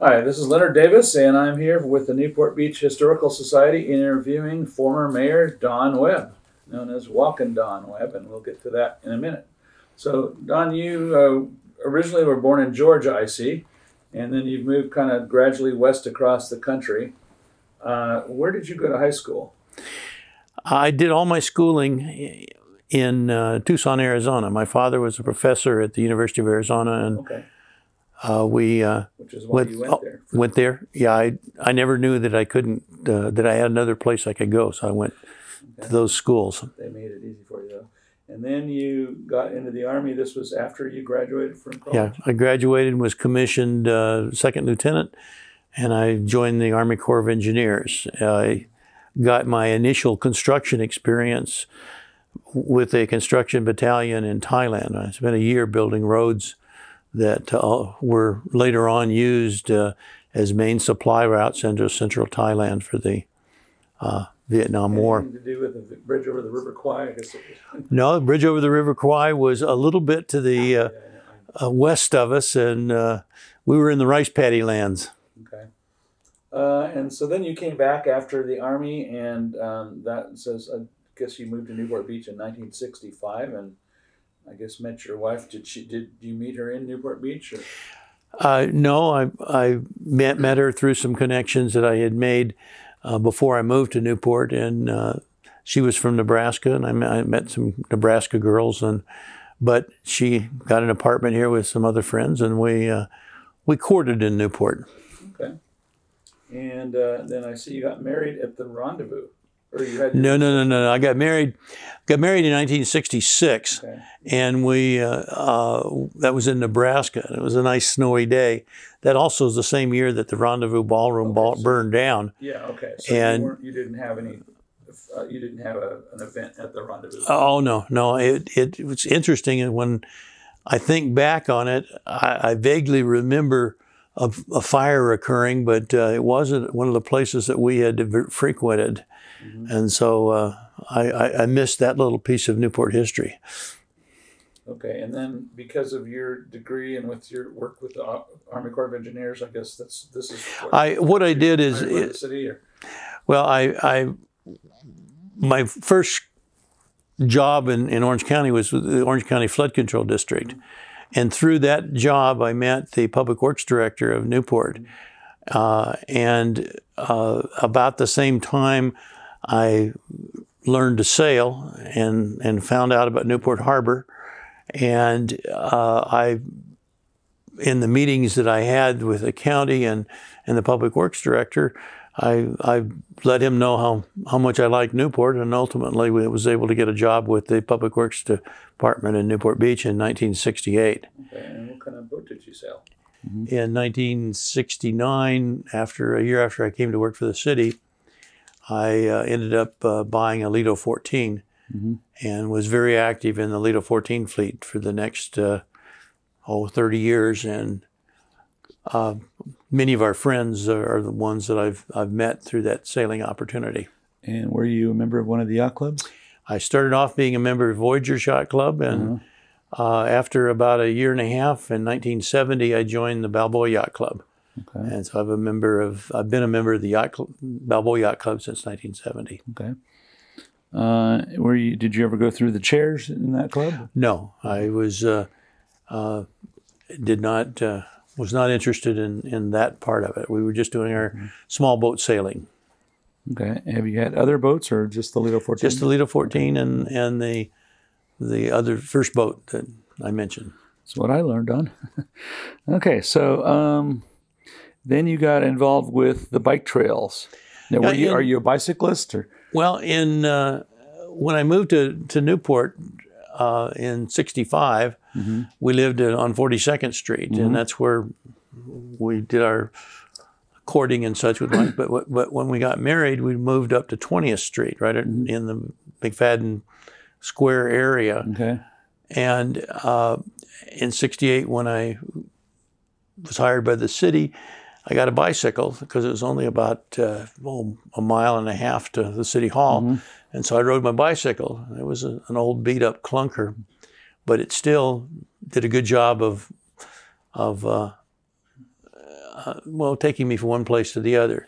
Hi, this is Leonard Davis, and I'm here with the Newport Beach Historical Society interviewing former Mayor Don Webb, known as Walkin' Don Webb, and we'll get to that in a minute. So, Don, you originally were born in Georgia, I see, and then you've moved kind of gradually west across the country. Where did you go to high school? I did all my schooling in Tucson, Arizona. My father was a professor at the University of Arizona, and Okay, we which is why you went there. went there. Yeah, I never knew that I couldn't that I had another place I could go, so I went to those schools. They made it easy for you, though. And then you got into the Army. This was after you graduated from college? Yeah, I graduated and was commissioned second lieutenant, and I joined the Army Corps of Engineers. I got my initial construction experience with a construction battalion in Thailand. I spent a year building roads that were later on used as main supply routes into central Thailand for the Vietnam War. Anything to do with the bridge over the River Kwai? I guess it was. No, the bridge over the River Kwai was a little bit to the west of us, and we were in the rice paddy lands. Okay. And so then you came back after the Army, and that says, I guess you moved to Newport Beach in 1965, and I guess met your wife. Did you meet her in Newport Beach? Or? No, I met her through some connections that I had made before I moved to Newport, and she was from Nebraska, and I met some Nebraska girls, but she got an apartment here with some other friends, and we courted in Newport. Okay. And then I see you got married at the Rendezvous. Or you had No. I got married in 1966, Okay. and that was in Nebraska. And it was a nice snowy day. That also is the same year that the Rendezvous Ballroom burned down. Yeah. Okay. So And you didn't have any. You didn't have an event at the Rendezvous. Oh no. It was interesting, and when I think back on it, I vaguely remember a fire occurring, but it wasn't one of the places that we had frequented. Mm-hmm. And so I missed that little piece of Newport history. Okay, and then because of your degree and with your work with the Army Corps of Engineers, I guess this is what I did is the city. Or? Well, my first job in Orange County was with the Orange County Flood Control District, mm-hmm. and through that job, I met the Public Works Director of Newport, and about the same time, I learned to sail and found out about Newport Harbor, and in the meetings that I had with the county and the Public Works Director, I let him know how much I liked Newport, and ultimately was able to get a job with the Public Works Department in Newport Beach in 1968. Okay, and what kind of boat did you sail? Mm-hmm. In 1969, a year after I came to work for the city, I ended up buying a Lido 14, mm-hmm. and was very active in the Lido 14 fleet for the next 30 years. And many of our friends are the ones that I've met through that sailing opportunity. And were you a member of one of the yacht clubs? I started off being a member of Voyager's Yacht Club, and after about a year and a half, in 1970, I joined the Balboa Yacht Club. Okay. And so I've been a member of the Balboa Yacht Club since 1970. Okay. Did you ever go through the chairs in that club? No, I was not interested in that part of it. We were just doing our small boat sailing. Okay. Have you had other boats, or just the Lido 14? Just the Lido 14 and the other first boat that I mentioned. That's what I learned on. Okay, so then you got involved with the bike trails. Now, are you a bicyclist? Or? Well, when I moved to Newport in '65, mm-hmm. we lived on 42nd Street, mm-hmm. and that's where we did our courting and such with Mike. But when we got married, we moved up to 20th Street, right mm-hmm. in the McFadden Square area. Okay. And in '68, when I was hired by the city, I got a bicycle because it was only about a mile and a half to the city hall. Mm-hmm. And so I rode my bicycle. It was an old beat up clunker, but it still did a good job of well, taking me from one place to the other.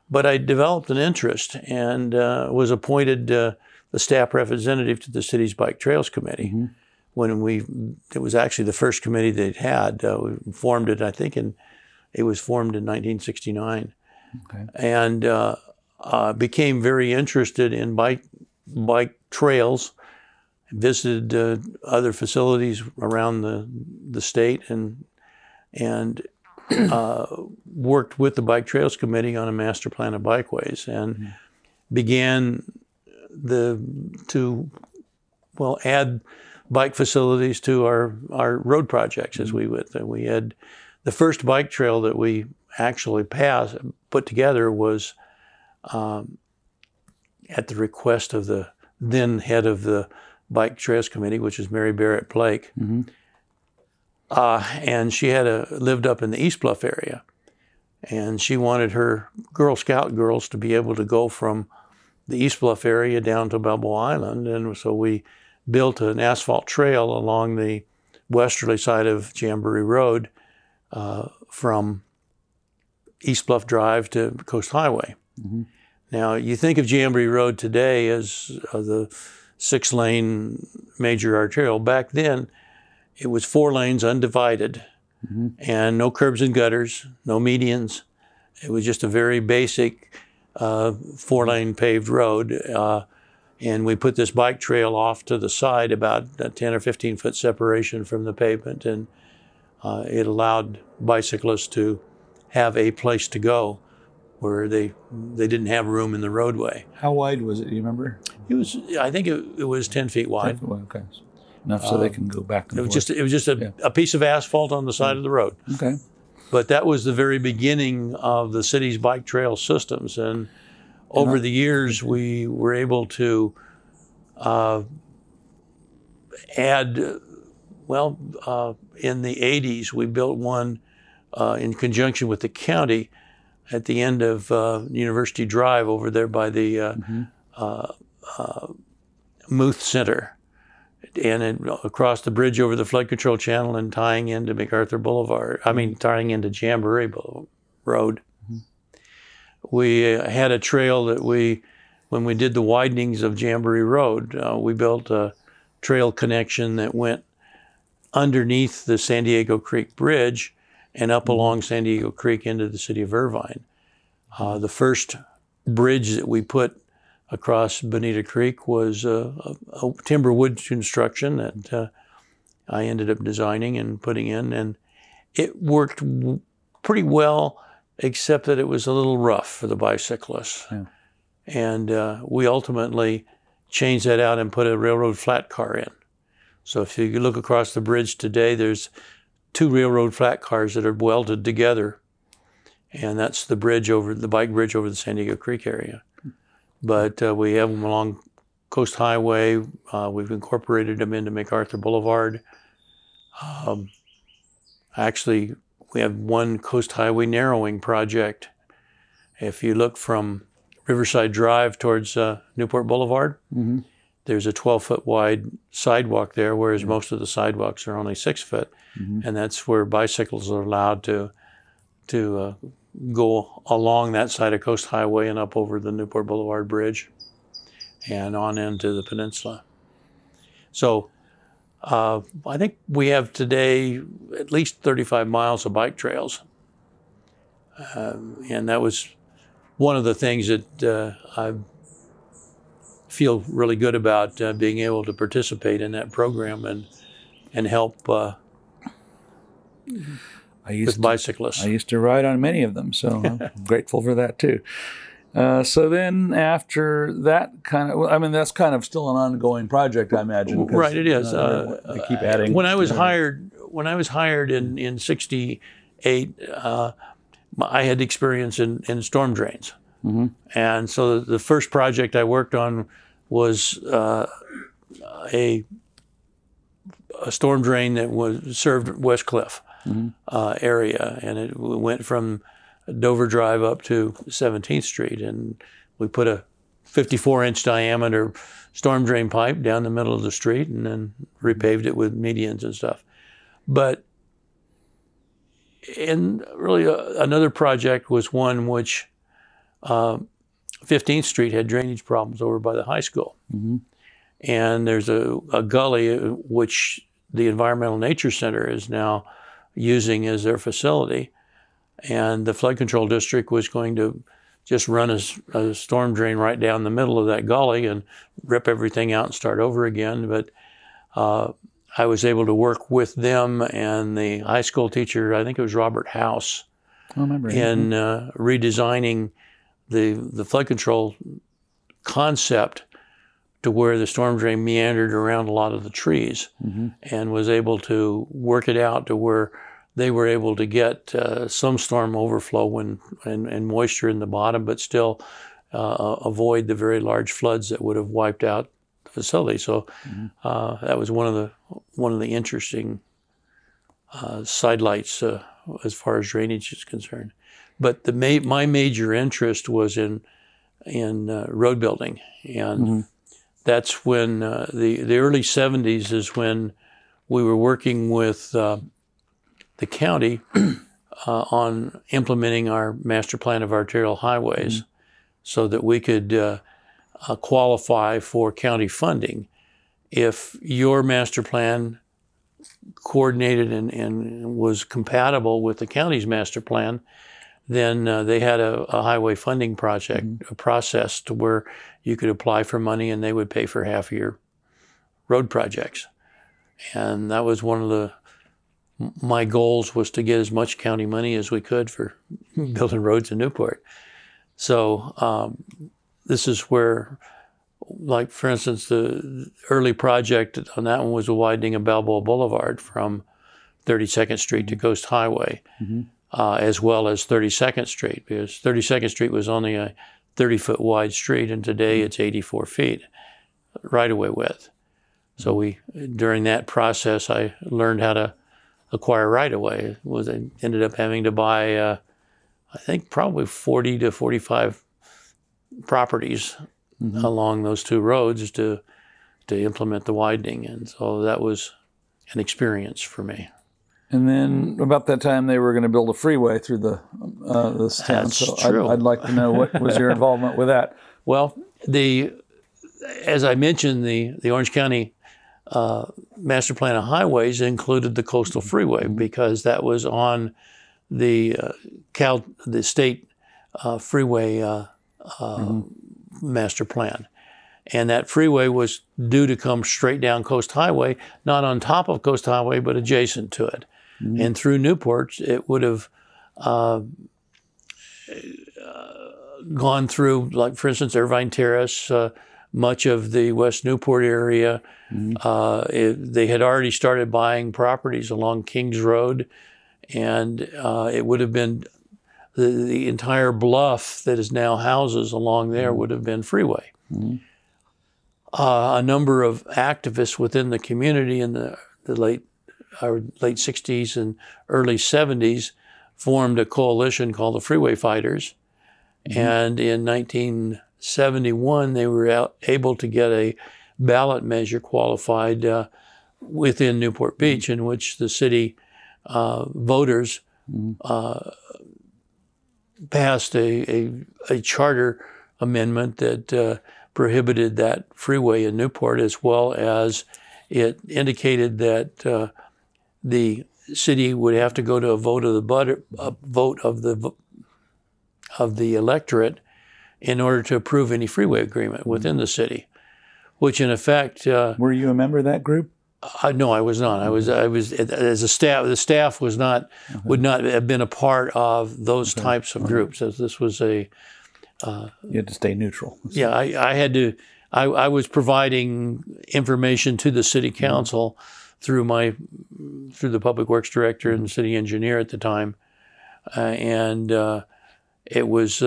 But I developed an interest and was appointed the staff representative to the city's Bike Trails Committee. It was actually the first committee they'd had. We formed it, I think, it was formed in 1969. Okay. And became very interested in bike trails, visited other facilities around the state, and worked with the Bike Trails Committee on a master plan of bikeways, and began to add bike facilities to our road projects as we went. And we had the first bike trail that we actually put together was at the request of the then head of the Bike Trails Committee, which is Mary Barrett Blake. And she lived up in the East Bluff area. And she wanted her Girl Scout girls to be able to go from the East Bluff area down to Balboa Island. And so we built an asphalt trail along the westerly side of Jamboree Road from East Bluff Drive to Coast Highway. Now, you think of Jamboree Road today as the 6-lane major arterial. Back then, it was 4 lanes undivided and no curbs and gutters, no medians. It was just a very basic 4-lane paved road. And we put this bike trail off to the side, about a 10 or 15 foot separation from the pavement. And it allowed bicyclists to have a place to go where they didn't have room in the roadway. How wide was it? Do you remember? I think it was 10 feet wide. 10 feet wide, okay. Enough so they can go back and forth. It was just a piece of asphalt on the side of the road. Okay. But that was the very beginning of the city's bike trail systems. And over the years, we were able to add, in the 80s, we built one in conjunction with the county at the end of University Drive over there by the Muth Center. And across the bridge over the flood control channel and tying into MacArthur Boulevard, tying into Jamboree Road. We had a trail that when we did the widenings of Jamboree Road, we built a trail connection that went underneath the San Diego Creek Bridge and up along San Diego Creek into the city of Irvine. The first bridge that we put across Bonita Creek was a timber wood construction that I ended up designing and putting in, and it worked pretty well, except that it was a little rough for the bicyclists. Yeah. And we ultimately changed that out and put a railroad flat car in. So if you look across the bridge today, there's 2 railroad flat cars that are welded together, and that's the bike bridge over the San Diego Creek area. But we have them along Coast Highway. We've incorporated them into MacArthur Boulevard. Actually, we have one Coast Highway narrowing project. If you look from Riverside Drive towards Newport Boulevard, there's a 12-foot wide sidewalk there, whereas most of the sidewalks are only 6 foot. And that's where bicycles are allowed to go along that side of Coast Highway and up over the Newport Boulevard Bridge and on into the peninsula. So I think we have today at least 35 miles of bike trails. And that was one of the things that I feel really good about, being able to participate in that program and help with bicyclists. I used to ride on many of them, so I'm grateful for that too. So then after that that's kind of still an ongoing project, I imagine. Right, it is. They keep adding. When I was hired in '68, I had experience in storm drains. And so the first project I worked on was a storm drain that served West Cliff area, and it went from Dover Drive up to 17th Street, and we put a 54-inch diameter storm drain pipe down the middle of the street and then repaved it with medians and stuff. But and really another project was one which 15th Street had drainage problems over by the high school. And there's a gully which the Environmental Nature Center is now using as their facility. And the flood control district was going to just run a storm drain right down the middle of that gully and rip everything out and start over again. But I was able to work with them and the high school teacher, I think it was Robert House, in redesigning the flood control concept to where the storm drain meandered around a lot of the trees, and was able to work it out to where they were able to get some storm overflow and moisture in the bottom, but still avoid the very large floods that would have wiped out the facility. So that was one of the interesting sidelights as far as drainage is concerned. But my major interest was in road building, and that's when the early 70s is when we were working with the county on implementing our master plan of arterial highways, so that we could qualify for county funding. If your master plan coordinated and was compatible with the county's master plan, then they had a highway funding project, a process to where you could apply for money and they would pay for half of your road projects. And that was one of my goals, was to get as much county money as we could for building roads in Newport. So this is where, like for instance, the early project on that one was the widening of Balboa Boulevard from 32nd Street to Coast Highway. As well as 32nd Street, because 32nd Street was only a 30-foot wide street, and today it's 84 feet right-of-way width. So during that process, I learned how to acquire right-of-way. I ended up having to buy, I think, probably 40 to 45 properties along those two roads to implement the widening, and so that was an experience for me. And then about that time, they were going to build a freeway through this town. That's so true. I'd like to know what was your involvement with that. Well, as I mentioned, the Orange County Master Plan of Highways included the Coastal Freeway, because that was on the state freeway master plan. And that freeway was due to come straight down Coast Highway, not on top of Coast Highway, but adjacent to it. And through Newport, it would have gone through, like, for instance, Irvine Terrace, much of the West Newport area. They had already started buying properties along Kings Road, and it would have been the entire bluff that is now houses along there would have been freeway. A number of activists within the community in the late 60s and early 70s formed a coalition called the Freeway Fighters. And in 1971, they were able to get a ballot measure qualified within Newport Beach, in which the city voters passed a charter amendment that prohibited that freeway in Newport, as well as it indicated that the city would have to go to a vote of the electorate in order to approve any freeway agreement within the city, which in effect. Were you a member of that group? No, I was not. I was as a staff. The staff was not would not have been a part of those types of groups. As this was a. You had to stay neutral. Yeah, I had to. I was providing information to the city council through the public works director and the city engineer at the time, and it was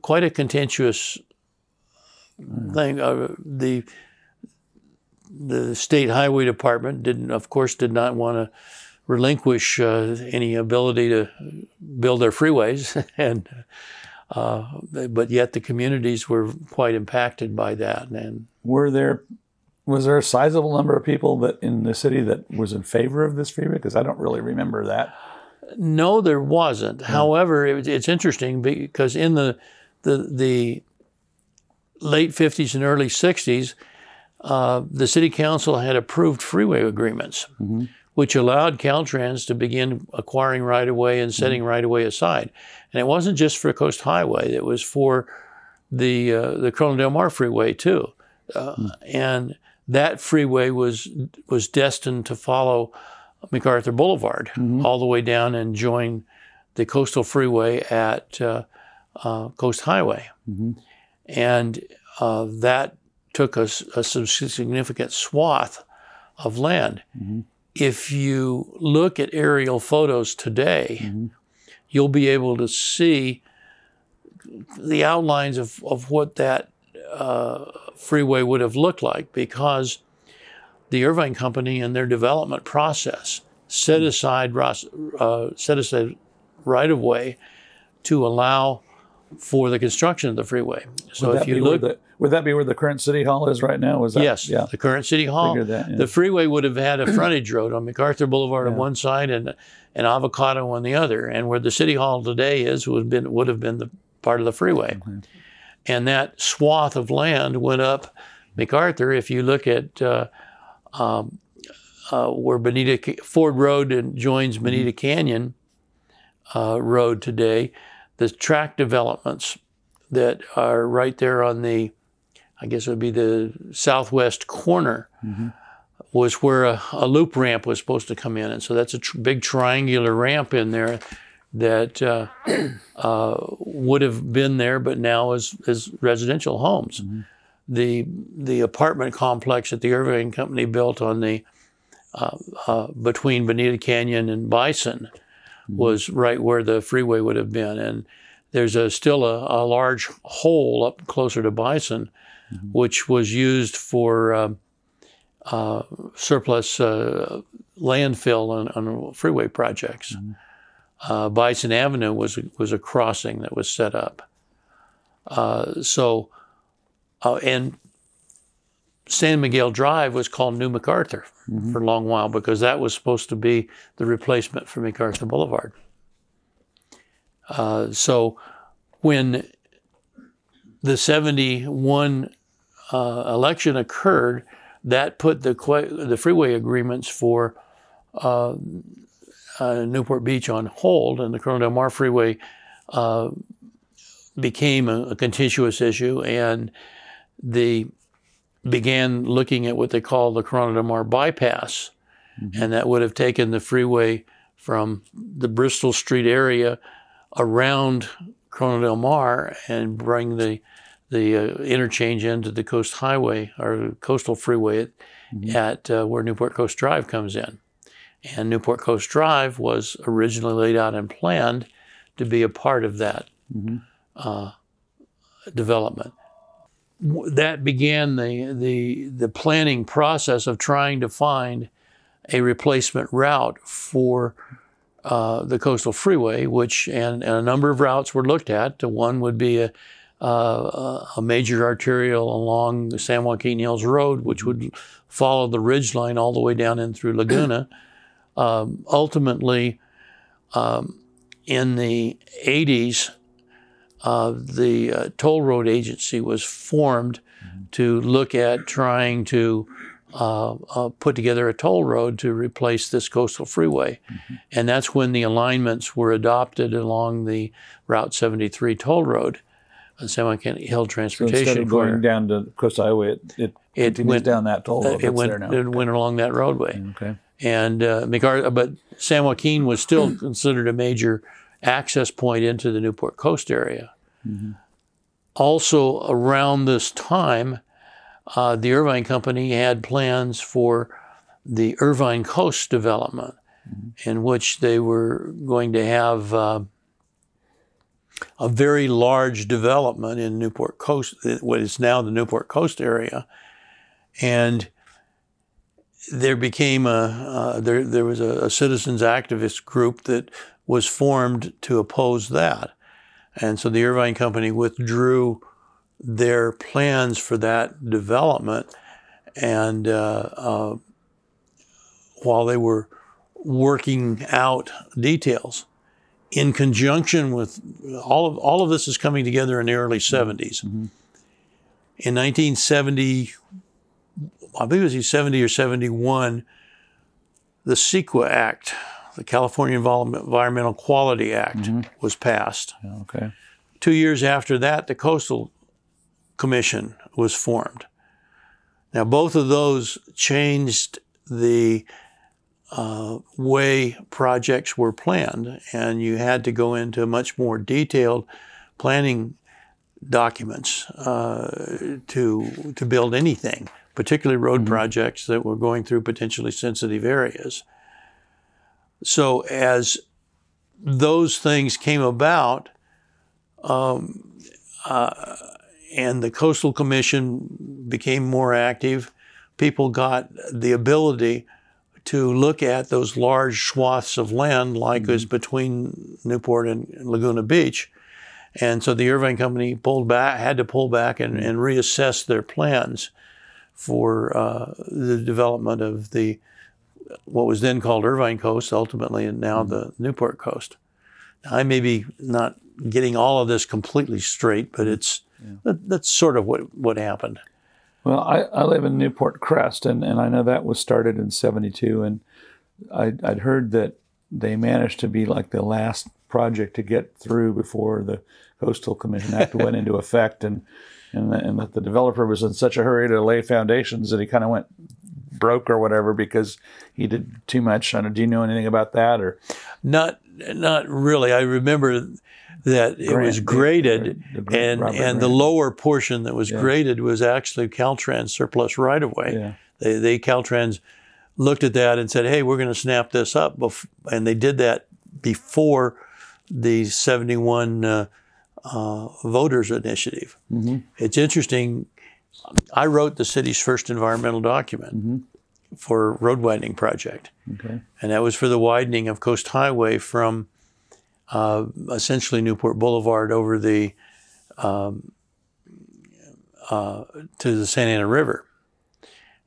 quite a contentious thing. The state highway department did not want to relinquish any ability to build their freeways, and but yet the communities were quite impacted by that. And was there a sizable number of people that in the city that was in favor of this freeway? Because I don't really remember that. No, there wasn't. Yeah. However, it's interesting because in the late 50s and early 60s, the city council had approved freeway agreements, which allowed Caltrans to begin acquiring right-of-way and setting right-of-way aside. And it wasn't just for Coast Highway; it was for the Corona Del Mar Freeway too. And that freeway was destined to follow MacArthur Boulevard all the way down and join the coastal freeway at Coast Highway. And that took a significant swath of land. If you look at aerial photos today, you'll be able to see the outlines of what that freeway would have looked like, because the Irvine Company in their development process set aside right-of-way to allow for the construction of the freeway. So if you look, would that be where the current city hall is right now? Was that? Yes, yeah. The current city hall. That, yeah. The freeway would have had a frontage road on MacArthur Boulevard on one side and Avocado on the other, and where the city hall today is would have been the part of the freeway. And that swath of land went up MacArthur. If you look at where Ford Road joins Bonita Canyon Road today, the tract developments that are right there on the, I guess it would be the southwest corner, was where a loop ramp was supposed to come in. And so that's a big triangular ramp in there that would have been there, but now is residential homes. The apartment complex that the Irvine Company built on the between Bonita Canyon and Bison was right where the freeway would have been. And there's still a large hole up closer to Bison, which was used for surplus landfill on freeway projects. Bison Avenue was a crossing that was set up. And San Miguel Drive was called New MacArthur for a long while, because that was supposed to be the replacement for MacArthur Boulevard. So when the 71 election occurred, that put the freeway agreements for Newport Beach on hold, and the Corona Del Mar Freeway became a contentious issue, and they began looking at what they call the Corona Del Mar bypass, and that would have taken the freeway from the Bristol Street area around Corona Del Mar and bring the interchange into the Coast Highway or Coastal Freeway at where Newport Coast Drive comes in. And Newport Coast Drive was originally laid out and planned to be a part of that development. That began the planning process of trying to find a replacement route for the Coastal Freeway, and a number of routes were looked at. One would be a major arterial along the San Joaquin Hills Road, which would follow the ridge line all the way down in through Laguna. Ultimately, in the 80s, the toll road agency was formed to look at trying to put together a toll road to replace this coastal freeway. And that's when the alignments were adopted along the Route 73 toll road, the San Joaquin Hill Transportation So instead of Corridor. going down to Coast Highway, it went down that toll road. It went along that roadway. Okay. And but San Joaquin was still considered a major access point into the Newport Coast area. Also, around this time, the Irvine Company had plans for the Irvine Coast development, in which they were going to have a very large development in Newport Coast, what is now the Newport Coast area. And there became there was a citizens activist group that was formed to oppose that. And so the Irvine Company withdrew their plans for that development. And while they were working out details in conjunction with all of this is coming together in the early 70s. Mm-hmm. In 1970, I believe it was 70 or 71, the CEQA Act, the California Environmental Quality Act, was passed. Okay. 2 years after that, the Coastal Commission was formed. Now, both of those changed the way projects were planned, and you had to go into much more detailed planning documents to build anything, particularly road projects that were going through potentially sensitive areas. So as those things came about, and the Coastal Commission became more active, people got the ability to look at those large swaths of land like was between Newport and Laguna Beach. And so the Irvine Company had to pull back and reassess their plans for the development of what was then called Irvine Coast, ultimately, and now the Newport Coast. Now, I may be not getting all of this completely straight, but that's sort of what happened. Well, I live in Newport Crest, and I know that was started in 72, and I'd heard that they managed to be like the last project to get through before the Coastal Commission Act went into effect, and that the developer was in such a hurry to lay foundations that he kind of went broke or whatever because he did too much. Do you know anything about that? Or not really. I remember that it was graded, and the lower portion that was graded was actually Caltrans surplus right-of-way. Yeah. Caltrans looked at that and said, hey, we're going to snap this up. And they did that before the 71 voters initiative. It's interesting. I wrote the city's first environmental document for a road widening project. And that was for the widening of Coast Highway from essentially Newport Boulevard over to the Santa Ana River.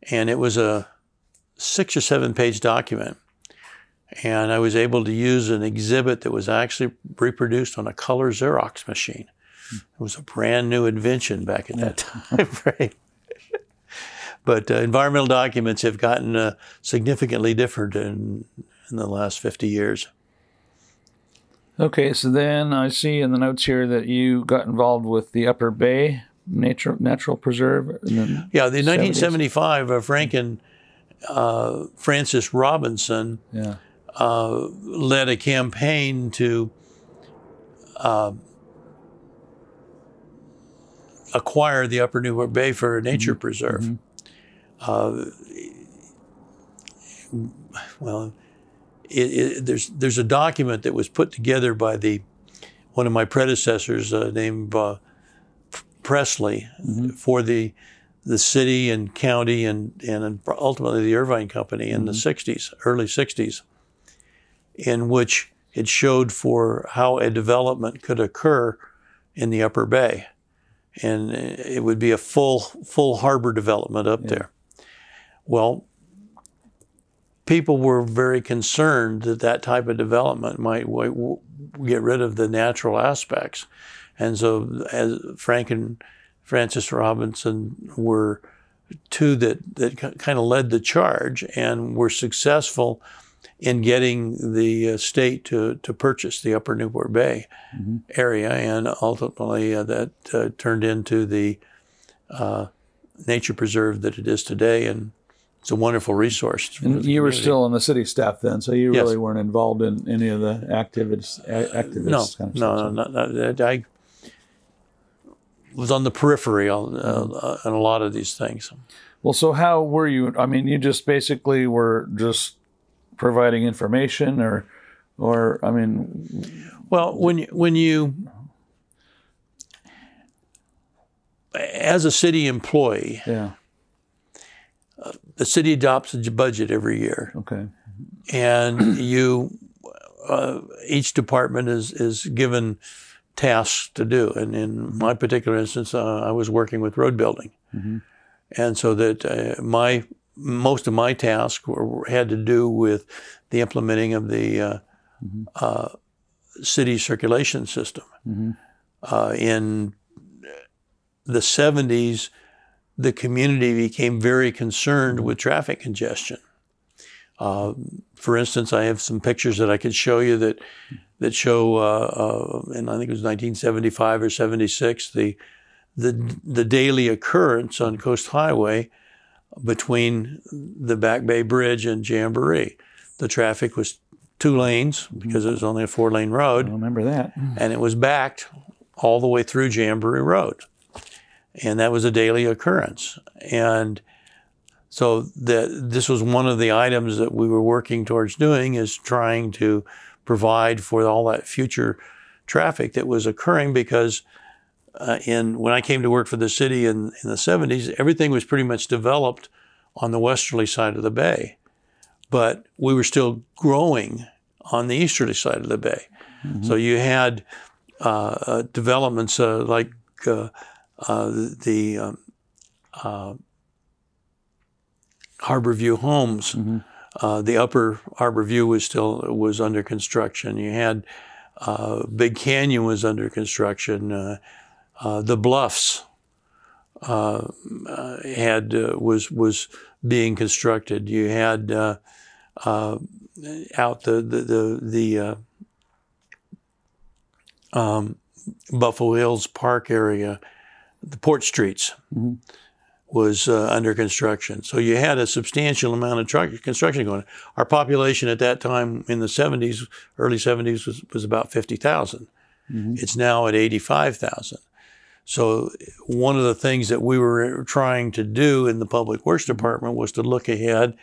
And it was a 6 or 7 page document. And I was able to use an exhibit that was actually reproduced on a color Xerox machine. It was a brand new invention back at that time frame. But environmental documents have gotten significantly different in the last 50 years. Okay, so then I see in the notes here that you got involved with the Upper Bay Natural Preserve. Yeah, the 1975, Frank and Francis Robinson led a campaign to acquire the Upper Newport Bay for a nature preserve. Well, there's a document that was put together by one of my predecessors named Presley for the city and county and ultimately the Irvine Company in the 60s, early 60s, in which it showed for how a development could occur in the Upper Bay. And it would be a full harbor development up there. Well, people were very concerned that type of development might get rid of the natural aspects. And so as Frank and Francis Robinson were two that kind of led the charge and were successful in getting the state to purchase the Upper Newport Bay area, and ultimately that turned into the nature preserve that it is today, and it's a wonderful resource. And you were still on the city staff then, so you really weren't involved in any of the activists No, I was on the periphery on a lot of these things. Well, so how were you? I mean, you just basically were just providing information, or I mean, well, when you as a city employee, the city adopts a budget every year. Okay, and each department is given tasks to do, and in my particular instance, I was working with road building, and so that my most of my tasks had to do with the implementing of the city circulation system. In the 70s, the community became very concerned with traffic congestion. For instance, I have some pictures that I could show you that show, and I think it was 1975 or 76, the daily occurrence on Coast Highway between the Back Bay Bridge and Jamboree. The traffic was 2 lanes because it was only a 4-lane road. I remember that. And it was backed all the way through Jamboree Road. And that was a daily occurrence. And so this was one of the items that we were working towards doing, is trying to provide for all that future traffic that was occurring, because when I came to work for the city in the 70s, everything was pretty much developed on the westerly side of the bay. But we were still growing on the easterly side of the bay. So you had developments like the Harborview Homes. The upper Harborview was under construction. You had Big Canyon was under construction. The Bluffs was being constructed. You had out the Buffalo Hills Park area, the Port Streets was under construction. So you had a substantial amount of construction going on. Our population at that time in the 70s, early 70s, was about 50,000. It's now at 85,000. So one of the things that we were trying to do in the Public Works Department was to look ahead,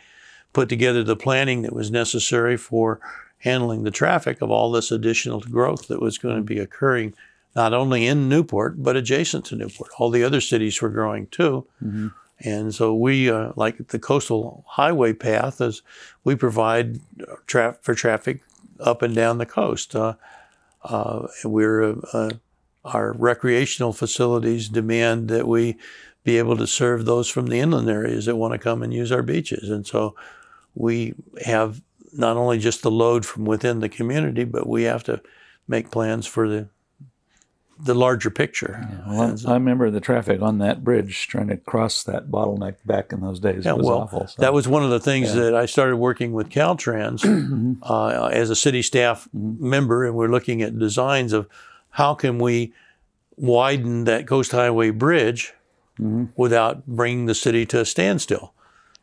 put together the planning that was necessary for handling the traffic of all this additional growth that was going to be occurring, not only in Newport, but adjacent to Newport. All the other cities were growing too. And so we, like the coastal highway path, we provide for traffic up and down the coast. Our recreational facilities demand that we be able to serve those from the inland areas that want to come and use our beaches. And so we have not only just the load from within the community, but we have to make plans for the larger picture. Well, I remember the traffic on that bridge trying to cross that bottleneck back in those days. It was awful. So. That was one of the things that I started working with Caltrans as a city staff member, and we're looking at designs of how can we widen that Coast Highway bridge without bringing the city to a standstill?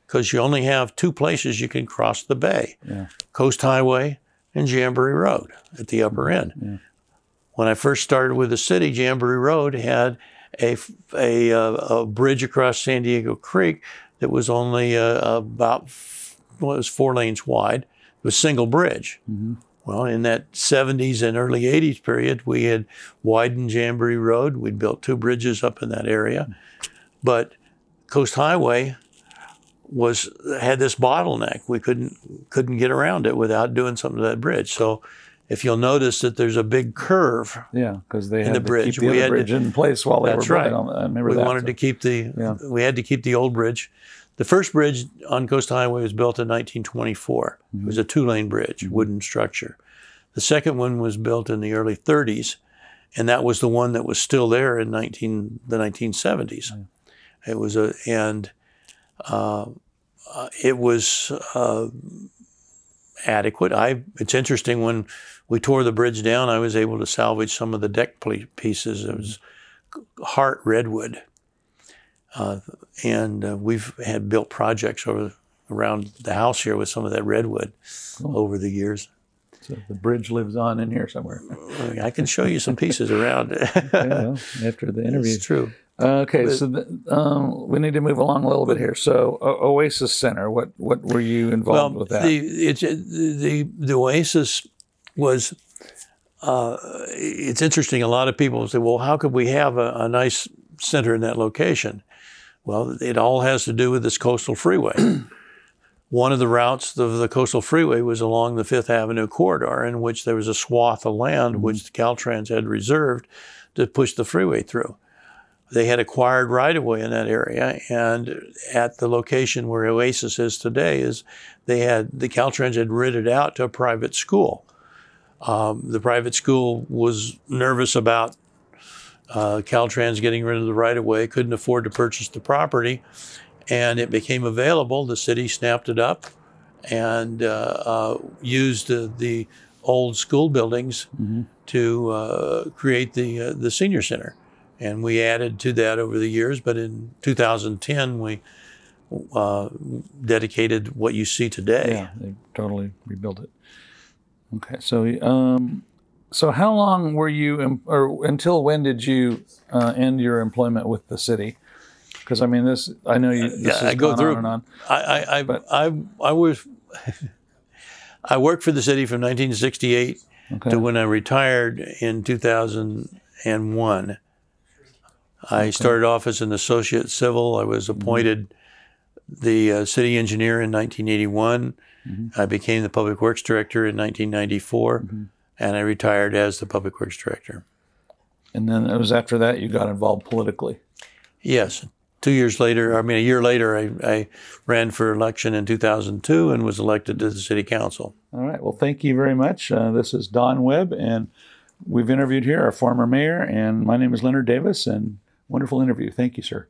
Because you only have 2 places you can cross the bay, Coast Highway and Jamboree Road at the upper end. When I first started with the city, Jamboree Road had a bridge across San Diego Creek that was only about 4 lanes wide. It was a single bridge. Well, in that 70s and early 80s period, we had widened Jamboree Road. We'd built 2 bridges up in that area. But Coast Highway had this bottleneck. We couldn't get around it without doing something to that bridge. So if you'll notice that there's a big curve because they had in the to bridge. keep the other bridge in place while they were building on it. I remember that. We wanted to keep we had to keep the old bridge. The first bridge on Coast Highway was built in 1924. It was a 2-lane bridge, wooden structure. The second one was built in the early 30s, and that was the one that was still there in the 1970s. It was it was adequate. It's interesting, when we tore the bridge down, I was able to salvage some of the deck pieces. It was heart redwood. And we've had built projects around the house here with some of that redwood over the years. So the bridge lives on in here somewhere. I can show you some pieces around. After the interview. It's true. Okay, so we need to move along a little bit here. So Oasis Center, what were you involved with that? The Oasis was, it's interesting. A lot of people say, well, how could we have a nice center in that location? Well, it all has to do with this coastal freeway. One of the routes of the coastal freeway was along the 5th Avenue corridor, in which there was a swath of land which the Caltrans had reserved to push the freeway through. they had acquired right-of-way in that area, and at the location where Oasis is today, the Caltrans had rented out to a private school. The private school was nervous about Caltrans getting rid of the right-of-way, couldn't afford to purchase the property, and it became available. The city snapped it up and used the old school buildings to create the senior center. And we added to that over the years, but in 2010, we dedicated what you see today. Yeah, they totally rebuilt it. Okay, so how long were you, or until when did you end your employment with the city? Because I mean, I know you. This has gone on and on. I worked for the city from 1968 to when I retired in 2001. I started off as an associate civil. I was appointed the city engineer in 1981. I became the public works director in 1994, and I retired as the public works director. And then it was after that you got involved politically. Yes. 2 years later, a year later, I ran for election in 2002 and was elected to the city council. All right. Well, thank you very much. This is Don Webb, and we've interviewed here our former mayor, and my name is Leonard Davis, and wonderful interview. Thank you, sir.